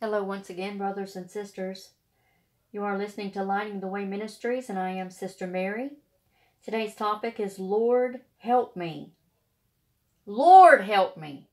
Hello once again, brothers and sisters. You are listening to Lighting the Way Ministries, and I am Sister Mary. Today's topic is Lord, help me. Lord, help me.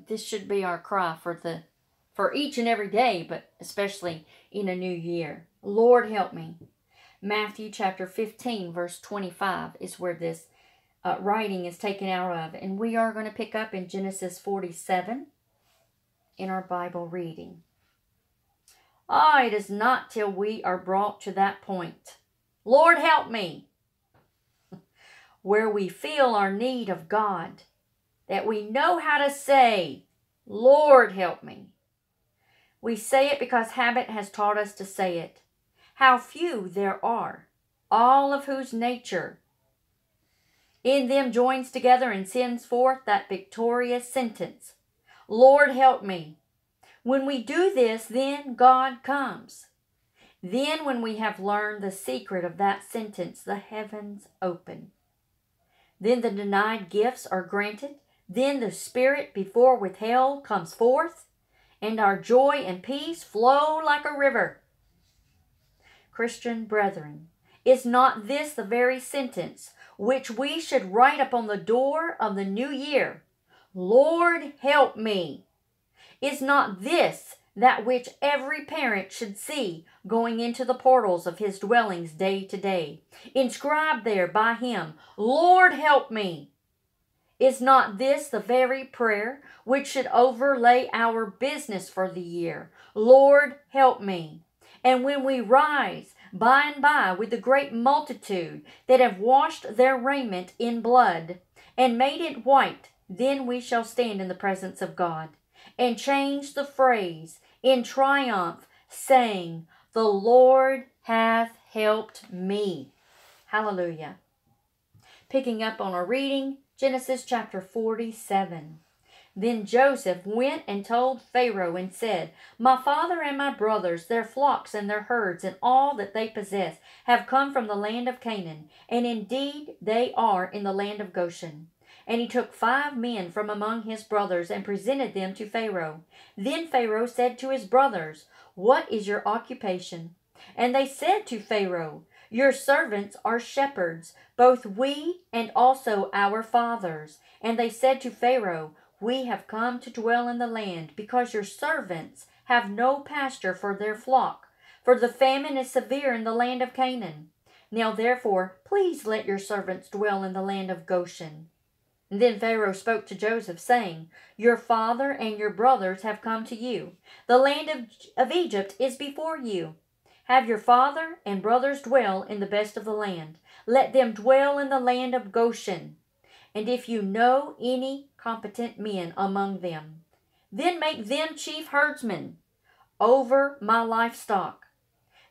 This should be our cry for each and every day, but especially in a new year. Lord, help me. Matthew chapter 15, verse 25 is where this writing is taken out of, and we are going to pick up in Genesis 47 in our Bible reading. It is not till we are brought to that point, Lord, help me, where we feel our need of God, that we know how to say, Lord, help me. We say it because habit has taught us to say it. How few there are, all of whose nature in them joins together and sends forth that victorious sentence, Lord, help me. When we do this, then God comes. Then when we have learned the secret of that sentence, the heavens open. Then the denied gifts are granted. Then the Spirit before withheld comes forth, and our joy and peace flow like a river. Christian brethren, is not this the very sentence which we should write upon the door of the new year? Lord, help me. Is not this that which every parent should see going into the portals of his dwellings day to day, inscribed there by him, Lord, help me? Is not this the very prayer which should overlay our business for the year? Lord, help me. And when we rise by and by with the great multitude that have washed their raiment in blood and made it white, then we shall stand in the presence of God and change the phrase in triumph, saying, the Lord hath helped me. Hallelujah. Picking up on our reading, Genesis chapter 47. Then Joseph went and told Pharaoh and said, my father and my brothers, their flocks and their herds, and all that they possess, have come from the land of Canaan, and indeed they are in the land of Goshen. And he took 5 men from among his brothers and presented them to Pharaoh. Then Pharaoh said to his brothers, what is your occupation? And they said to Pharaoh, your servants are shepherds, both we and also our fathers. And they said to Pharaoh, we have come to dwell in the land, because your servants have no pasture for their flock, for the famine is severe in the land of Canaan. Now therefore, please let your servants dwell in the land of Goshen. And then Pharaoh spoke to Joseph, saying, your father and your brothers have come to you. The land of Egypt is before you. Have your father and brothers dwell in the best of the land. Let them dwell in the land of Goshen. And if you know any competent men among them, then make them chief herdsmen over my livestock.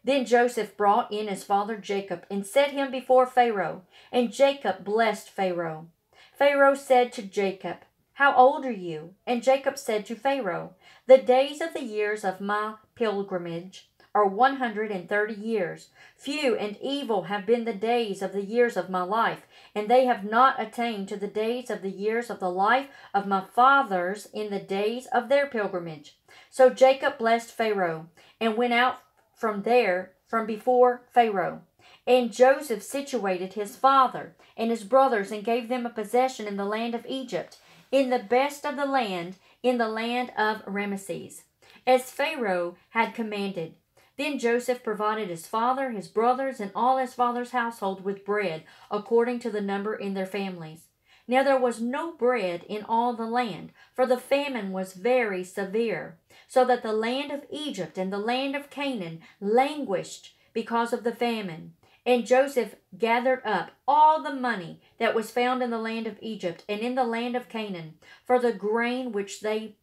Then Joseph brought in his father Jacob and set him before Pharaoh, and Jacob blessed Pharaoh. Pharaoh said to Jacob, how old are you? And Jacob said to Pharaoh, the days of the years of my pilgrimage are 130 years. Few and evil have been the days of the years of my life, and they have not attained to the days of the years of the life of my fathers in the days of their pilgrimage. So Jacob blessed Pharaoh, and went out from before Pharaoh. And Joseph situated his father and his brothers, and gave them a possession in the land of Egypt, in the best of the land, in the land of Ramesses, as Pharaoh had commanded. Then Joseph provided his father, his brothers, and all his father's household with bread, according to the number in their families. Now there was no bread in all the land, for the famine was very severe, so that the land of Egypt and the land of Canaan languished because of the famine. And Joseph gathered up all the money that was found in the land of Egypt and in the land of Canaan for the grain which they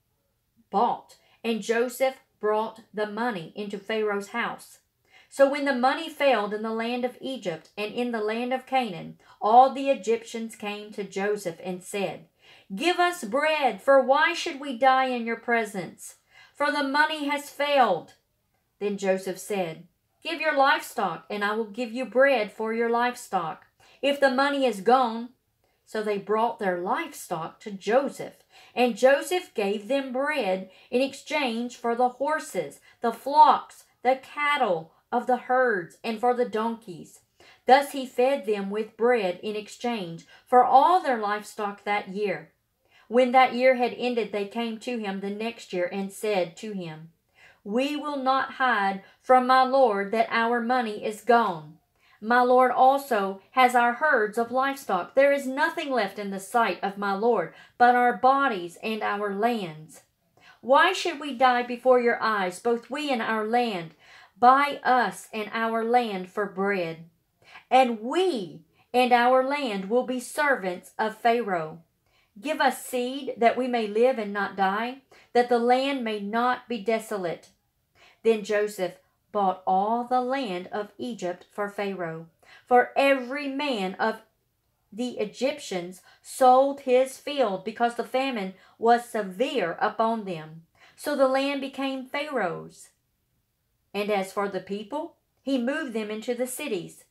bought. And Joseph brought the money into Pharaoh's house. So when the money failed in the land of Egypt and in the land of Canaan, all the Egyptians came to Joseph and said, give us bread, for why should we die in your presence? For the money has failed. Then Joseph said, give your livestock, and I will give you bread for your livestock. If the money is gone, So they brought their livestock to Joseph, and Joseph gave them bread in exchange for the horses, the flocks, the cattle of the herds, and for the donkeys. Thus he fed them with bread in exchange for all their livestock that year. When that year had ended, they came to him the next year and said to him, "We will not hide from my lord that our money is gone. My lord also has our herds of livestock. There is nothing left in the sight of my lord but our bodies and our lands. Why should we die before your eyes, both we and our land? Buy us and our land for bread, and we and our land will be servants of Pharaoh. Give us seed that we may live and not die, that the land may not be desolate." Then Joseph bought all the land of Egypt for Pharaoh, for every man of the Egyptians sold his field, because the famine was severe upon them. So the land became Pharaoh's. And as for the people, he moved them into the cities,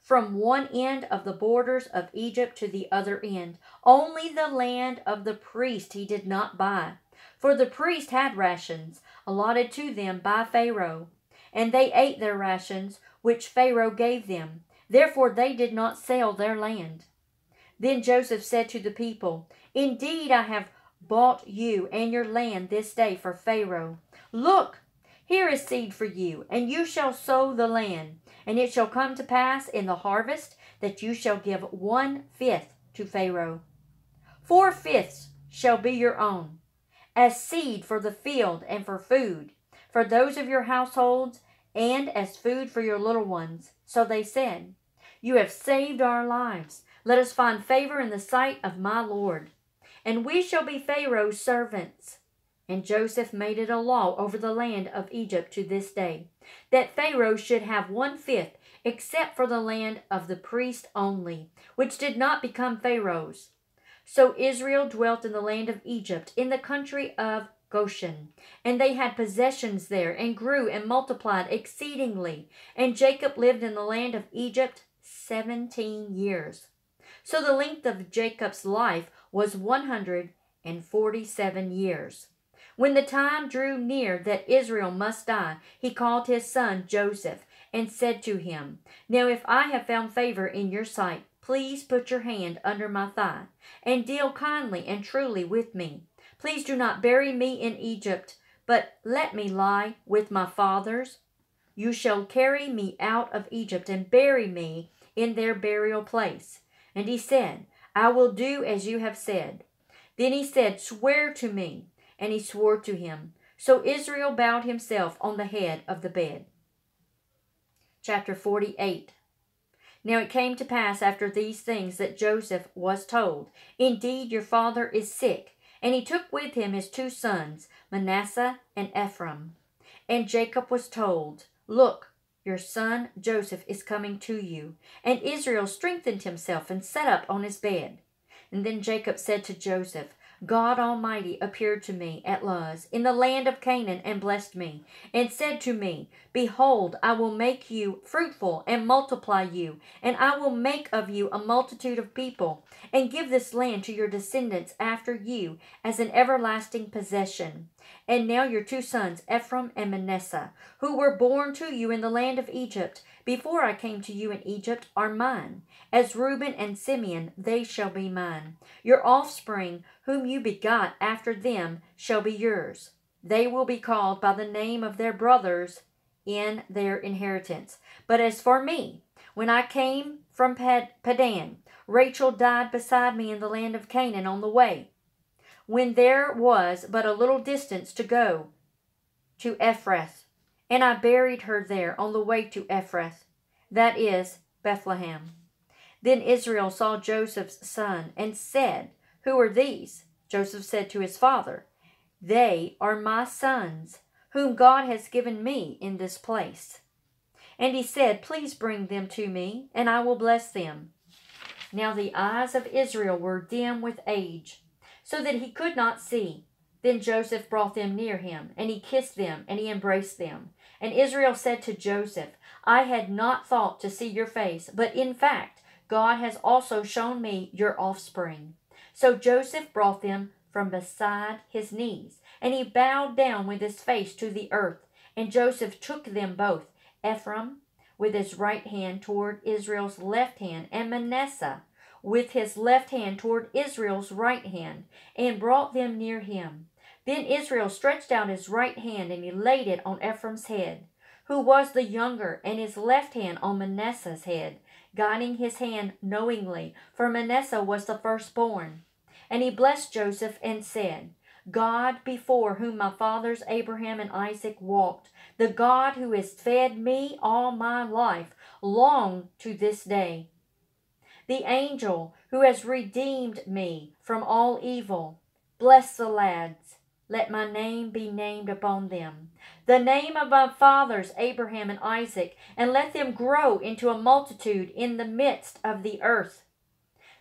from one end of the borders of Egypt to the other end. Only the land of the priest he did not buy, for the priest had rations allotted to them by Pharaoh, and they ate their rations which Pharaoh gave them. Therefore they did not sell their land. Then Joseph said to the people, "Indeed, I have bought you and your land this day for Pharaoh. Look, here is seed for you, and you shall sow the land. And it shall come to pass in the harvest that you shall give 1/5 to Pharaoh. 4/5 shall be your own, as seed for the field and for food, for those of your households, and as food for your little ones." So they said, "You have saved our lives. Let us find favor in the sight of my Lord, and we shall be Pharaoh's servants." And Joseph made it a law over the land of Egypt to this day, that Pharaoh should have 1/5, except for the land of the priest only, which did not become Pharaoh's. So Israel dwelt in the land of Egypt, in the country of Goshen, and they had possessions there, and grew and multiplied exceedingly. And Jacob lived in the land of Egypt 17 years. So the length of Jacob's life was 147 years. When the time drew near that Israel must die, he called his son Joseph, and said to him, "Now if I have found favor in your sight, please put your hand under my thigh, and deal kindly and truly with me. Please do not bury me in Egypt, but let me lie with my fathers. You shall carry me out of Egypt, and bury me in their burial place." And he said, "I will do as you have said." Then he said, "Swear to me." And he swore to him. So Israel bowed himself on the head of the bed. Chapter 48. Now it came to pass after these things that Joseph was told, "Indeed, your father is sick." And he took with him his 2 sons, Manasseh and Ephraim. And Jacob was told, "Look, your son Joseph is coming to you." And Israel strengthened himself and sat up on his bed. And then Jacob said to Joseph, "God Almighty appeared to me at Luz in the land of Canaan, and blessed me, and said to me, Behold, I will make you fruitful and multiply you, and I will make of you a multitude of people, and give this land to your descendants after you as an everlasting possession. And now your 2 sons, Ephraim and Manasseh, who were born to you in the land of Egypt, before I came to you in Egypt, are mine. As Reuben and Simeon, they shall be mine. Your offspring, whom you begot after them, shall be yours. They will be called by the name of their brothers in their inheritance. But as for me, when I came from Padan, Rachel died beside me in the land of Canaan on the way, when there was but a little distance to go to Ephrath. And I buried her there on the way to Ephrath, that is, Bethlehem. Then Israel saw Joseph's son, and said, Who are these? Joseph said to his father, They are my sons, whom God has given me in this place. And he said, Please bring them to me, and I will bless them. Now the eyes of Israel were dim with age, so that he could not see. Then Joseph brought them near him, and he kissed them, and he embraced them. And Israel said to Joseph, I had not thought to see your face, but in fact God has also shown me your offspring." So Joseph brought them from beside his knees, and he bowed down with his face to the earth. And Joseph took them both, Ephraim with his right hand toward Israel's left hand, and Manasseh with his left hand toward Israel's right hand, and brought them near him. Then Israel stretched out his right hand, and he laid it on Ephraim's head, who was the younger, and his left hand on Manasseh's head, guiding his hand knowingly, for Manasseh was the firstborn. And he blessed Joseph and said, "God, before whom my fathers Abraham and Isaac walked, the God who has fed me all my life, long to this day, the angel who has redeemed me from all evil, bless the lads. Let my name be named upon them, the name of my fathers Abraham and Isaac, and let them grow into a multitude in the midst of the earth."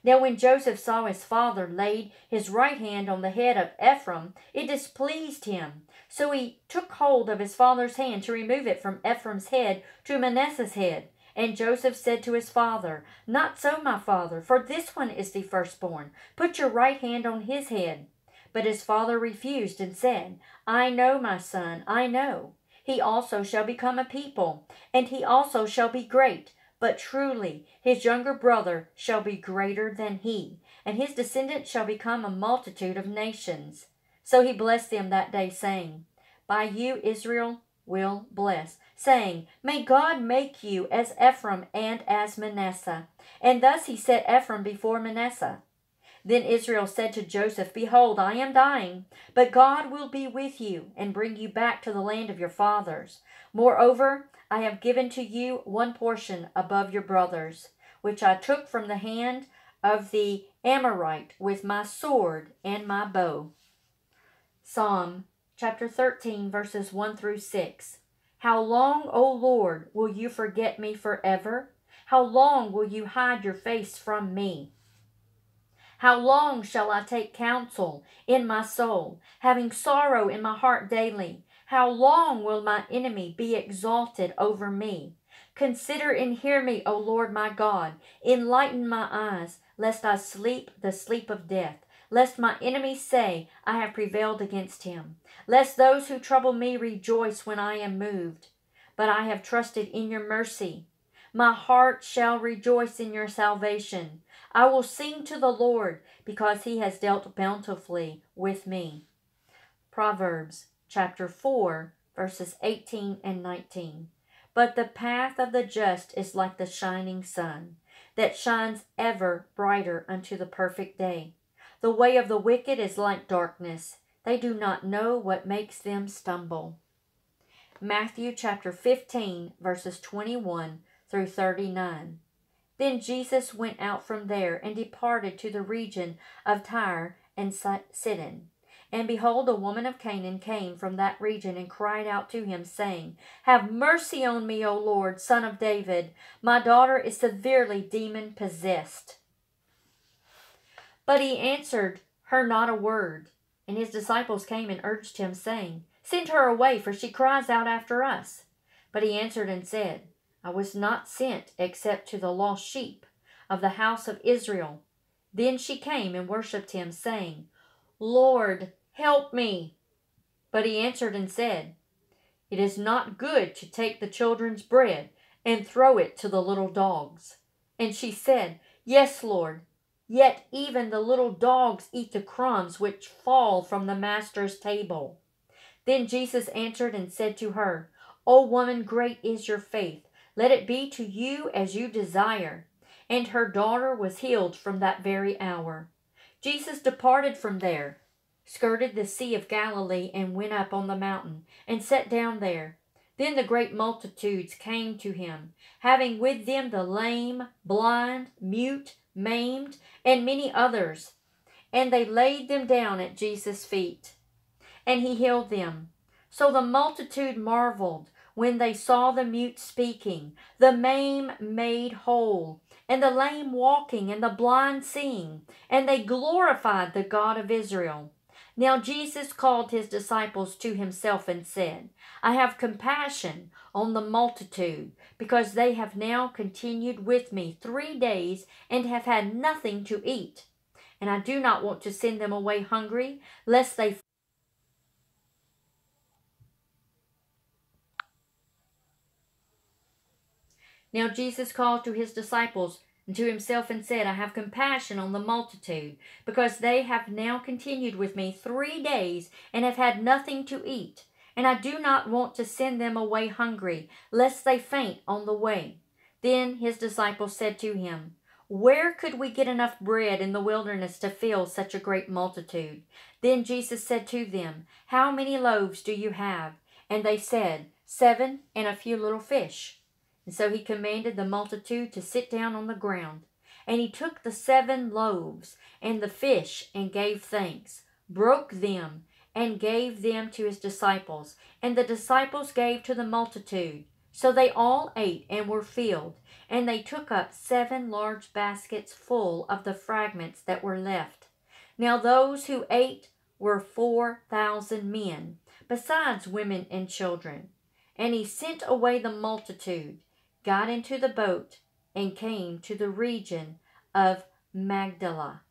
Now when Joseph saw his father laid his right hand on the head of Ephraim, it displeased him. So he took hold of his father's hand to remove it from Ephraim's head to Manasseh's head. And Joseph said to his father, "Not so, my father, for this one is the firstborn. Put your right hand on his head." But his father refused and said, "I know, my son, I know. He also shall become a people, and he also shall be great. But truly his younger brother shall be greater than he, and his descendants shall become a multitude of nations." So he blessed them that day, saying, "By you Israel will bless," saying, "May God make you as Ephraim and as Manasseh." And thus he set Ephraim before Manasseh. Then Israel said to Joseph, "Behold, I am dying, but God will be with you and bring you back to the land of your fathers. Moreover, I have given to you one portion above your brothers, which I took from the hand of the Amorite with my sword and my bow." Psalm chapter 13, verses 1 through 6. How long, O Lord, will you forget me forever? How long will you hide your face from me? How long shall I take counsel in my soul, having sorrow in my heart daily? How long will my enemy be exalted over me? Consider and hear me, O Lord my God. Enlighten my eyes, lest I sleep the sleep of death, lest my enemies say, "I have prevailed against him," lest those who trouble me rejoice when I am moved. But I have trusted in your mercy. My heart shall rejoice in your salvation. I will sing to the Lord, because he has dealt bountifully with me. Proverbs chapter 4, verses 18 and 19. But the path of the just is like the shining sun, that shines ever brighter unto the perfect day. The way of the wicked is like darkness. They do not know what makes them stumble. Matthew chapter 15, verses 21 through 39. Then Jesus went out from there and departed to the region of Tyre and Sidon. And behold, a woman of Canaan came from that region and cried out to him, saying, "Have mercy on me, O Lord, Son of David. My daughter is severely demon-possessed." But he answered her not a word. And his disciples came and urged him, saying, "Send her away, for she cries out after us." But he answered and said, "I was not sent except to the lost sheep of the house of Israel." Then she came and worshipped him, saying, "Lord, help me." But he answered and said, "It is not good to take the children's bread and throw it to the little dogs." And she said, "Yes, Lord, yet even the little dogs eat the crumbs which fall from the master's table." Then Jesus answered and said to her, "O woman, great is your faith. Let it be to you as you desire." And her daughter was healed from that very hour. Jesus departed from there, skirted the Sea of Galilee, and went up on the mountain, and sat down there. Then the great multitudes came to him, having with them the lame, blind, mute, maimed, and many others. And they laid them down at Jesus' feet, and he healed them. So the multitude marveled when they saw the mute speaking, the maimed made whole, and the lame walking, and the blind seeing, and they glorified the God of Israel. Now Jesus called his disciples to himself and said, I have compassion on the multitude, because they have now continued with me 3 days and have had nothing to eat. And I do not want to send them away hungry, lest they... Now Jesus called to his disciples and to himself and said, I have compassion on the multitude, because they have now continued with me 3 days and have had nothing to eat. And I do not want to send them away hungry, lest they faint on the way. Then his disciples said to him, Where could we get enough bread in the wilderness to fill such a great multitude? Then Jesus said to them, How many loaves do you have? And they said, 7, and a few little fish. And so he commanded the multitude to sit down on the ground. And he took the 7 loaves and the fish and gave thanks, broke them, and gave them to his disciples. And the disciples gave to the multitude. So they all ate and were filled. And they took up 7 large baskets full of the fragments that were left. Now those who ate were 4,000 men, besides women and children. And he sent away the multitude, got into the boat, and came to the region of Magdala.